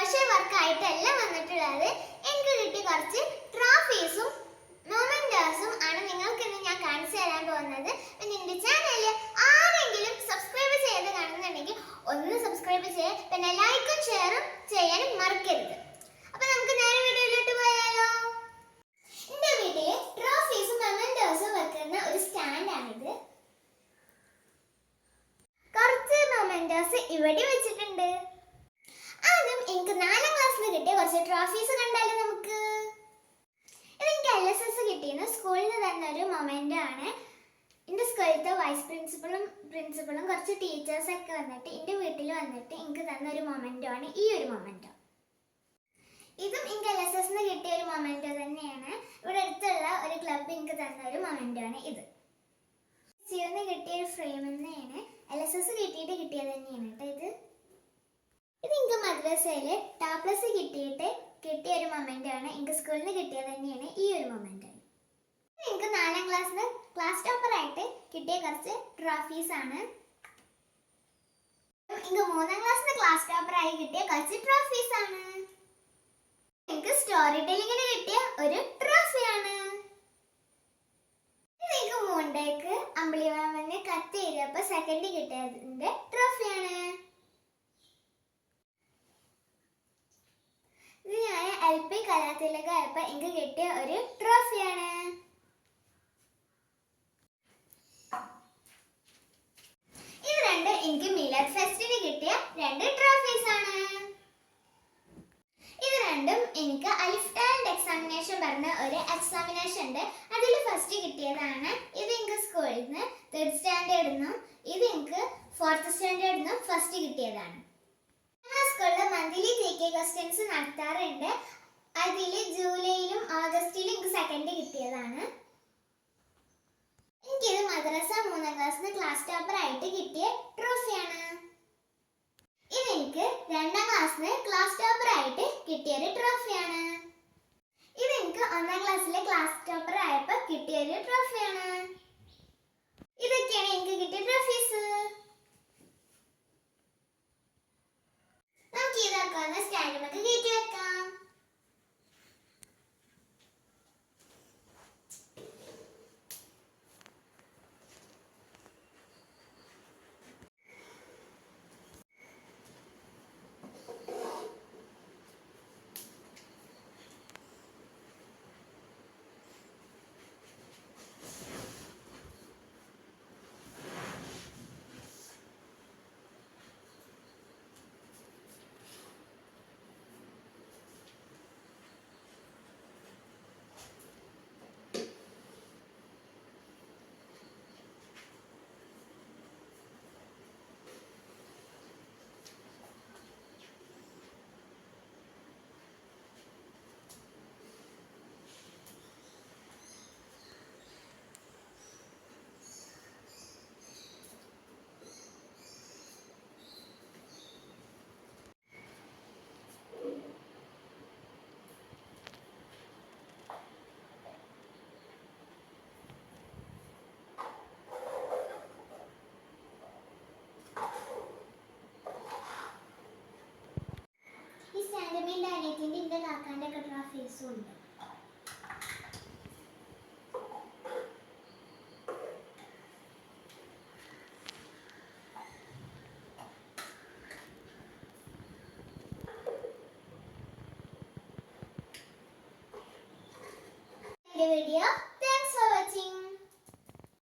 Crochet വർക്കായിട്ടെല്ലാം വന്നിട്ടുള്ളത് എനിക്ക് കിട്ടിയ കുറച്ച് ട്രോഫീസും മൊമെന്റോസും ആണ് നിങ്ങൾക്ക് ഇന്ന് ഞാൻ കാണിച്ചു തരാൻ പോകുന്നത്. പിന്നെ എൻ്റെ ചാനൽ ആരെങ്കിലും സബ്സ്ക്രൈബ് ചെയ്ത് കാണുന്നുണ്ടെങ്കിൽ ഒന്ന് സബ്സ്ക്രൈബ് ചെയ്യുക, പിന്നെ ലൈക്കും ഷെയറും ചെയ്യാനും മറക്കരുത്. അപ്പൊ നമുക്ക് നേരെ വീഡിയോയിലോട്ട് പോയാലോ. എൻ്റെ വീട്ടില് ട്രോഫീസും മൊമെന്റോസും വെക്കുന്ന ഒരു സ്റ്റാൻഡാണിത്. കുറച്ച് മൊമെന്റോസ് ഇവിടെ വെച്ചിട്ടുണ്ട്. ആദ്യം എനിക്ക് 4ാം ക്ലാസ്സിൽ കിട്ടിയ കുറച്ച് ട്രോഫീസ് കണ്ടാലും നമുക്ക്. ഇതെനിക്ക് LSS കിട്ടിയെന്ന് സ്കൂളിൽ നിന്ന് തന്ന ഒരു മൊമെന്റോ ആണ്. എൻ്റെ സ്കൂളിലത്തെ വൈസ് പ്രിൻസിപ്പളും കുറച്ച് ടീച്ചേഴ്സൊക്കെ വന്നിട്ട് എൻ്റെ വീട്ടിൽ വന്നിട്ട് എനിക്ക് തന്ന ഒരു മൊമെന്റോ ആണ് ഈ ഒരു മൊമെന്റോ. ഇതും എനിക്ക് LSS കിട്ടിയ ഒരു മൊമെന്റോ തന്നെയാണ്. ഇവിടെ അടുത്തുള്ള ഒരു ക്ലബ് എനിക്ക് തന്ന ഒരു മൊമെന്റോ ആണ് ഇത്. സിന്ന് കിട്ടിയ ഒരു ഫ്രെയിം തന്നെയാണ്. LSS കിട്ടിയത് തന്നെയാണ് കേട്ടോ. ഇത് എനിക്ക് മദ്രസയില് ടാപ്ലസ് കിട്ടിയ ഒരു മൊമെന്റ് ആണ്. എനിക്ക് സ്കൂളിൽ നിന്ന് കിട്ടിയത് തന്നെയാണ് ഈ ഒരു മൊമെന്റ്. എനിക്ക് 4ാം ക്ലാസ്സിന് ക്ലാസ് ടോപ്പർ ആയിട്ട് കിട്ടിയ കുറച്ച് ട്രോഫീസ് ആണ്. എനിക്ക് 3ാം ക്ലാസ്സിന് ക്ലാസ് ടോപ്പർ ആയി കിട്ടിയ കുറച്ച് ട്രോഫീസ് ആണ്. എനിക്ക് സ്റ്റോറി ടെല്ലിങ്ങിന് കിട്ടിയ ഒരു ട്രോഫിയാണ്. ഇത് എനിക്ക് മൂണ്ടേക്ക് അമ്പിളി മാമന് കത്ത് ചെയ്തപ്പോ സെക്കൻഡ് കിട്ടിയതിന്റെ ട്രോഫിയാണ്. ഇത് ഞാൻ LP കലാതിലകമായപ്പോൾ എനിക്ക് കിട്ടിയ ഒരു ട്രോഫിയാണ്. ഇത് രണ്ടും എനിക്ക് മിലാദ് ഫെസ്റ്റിന് കിട്ടിയ 2 ട്രോഫീസ് ആണ്. ഇത് രണ്ടും എനിക്ക് അലിഫ് ടാലന്റ് എക്സാമിനേഷൻ പറഞ്ഞ ഒരു എക്സാമിനേഷൻ ഉണ്ട്, അതിൽ ഫസ്റ്റ് കിട്ടിയതാണ്. ഇത് എനിക്ക് സ്കൂളിൽ നിന്ന് 3rd സ്റ്റാൻഡേർഡിൽ ഇത് എനിക്ക് 4th സ്റ്റാൻഡേർഡിൽ ഫസ്റ്റ് കിട്ടിയതാണ്. സ്കൂളിൽ മന്ത്ലി GK ക്വസ്റ്റ്യൻസ് നടത്താറുണ്ട്. അതിൽ ജൂലൈയിലും ഓഗസ്റ്റിലും എനിക്ക് സെക്കൻഡ് കിട്ടിയതാണ്. എനിക്കിത് മദ്രസ 3ാം ക്ലാസ്സിന് ക്ലാസ് ടോപ്പർ ആയിട്ട് കിട്ടിയ ട്രോഫിയാണ്. ഇതെനിക്ക് 2ാം ക്ലാസ്സിന് ക്ലാസ് ടോപ്പർ ആയിട്ട് കിട്ടിയ ഒരു ട്രോഫിയാണ്. ഇതെനിക്ക് 1ാം ക്ലാസ്സിലെ ക്ലാസ് ടോപ്പർ ആയപ്പോൾ കിട്ടിയ ഒരു ട്രോഫിയാണ്. ഇതൊക്കെയാണ് എനിക്ക് കിട്ടിയ ട്രോഫീസ്. നമുക്ക് ഇതൊക്കെ ഒന്ന് സ്റ്റാൻഡിലേക്ക് കയറ്റി വെക്കാം. എൻ്റെ അനിയത്തിൻ്റെ എൻ്റെ കാക്കാൻ്റെ ഒക്കെ ട്രോഫീസും ഉണ്ട്. വീഡിയോ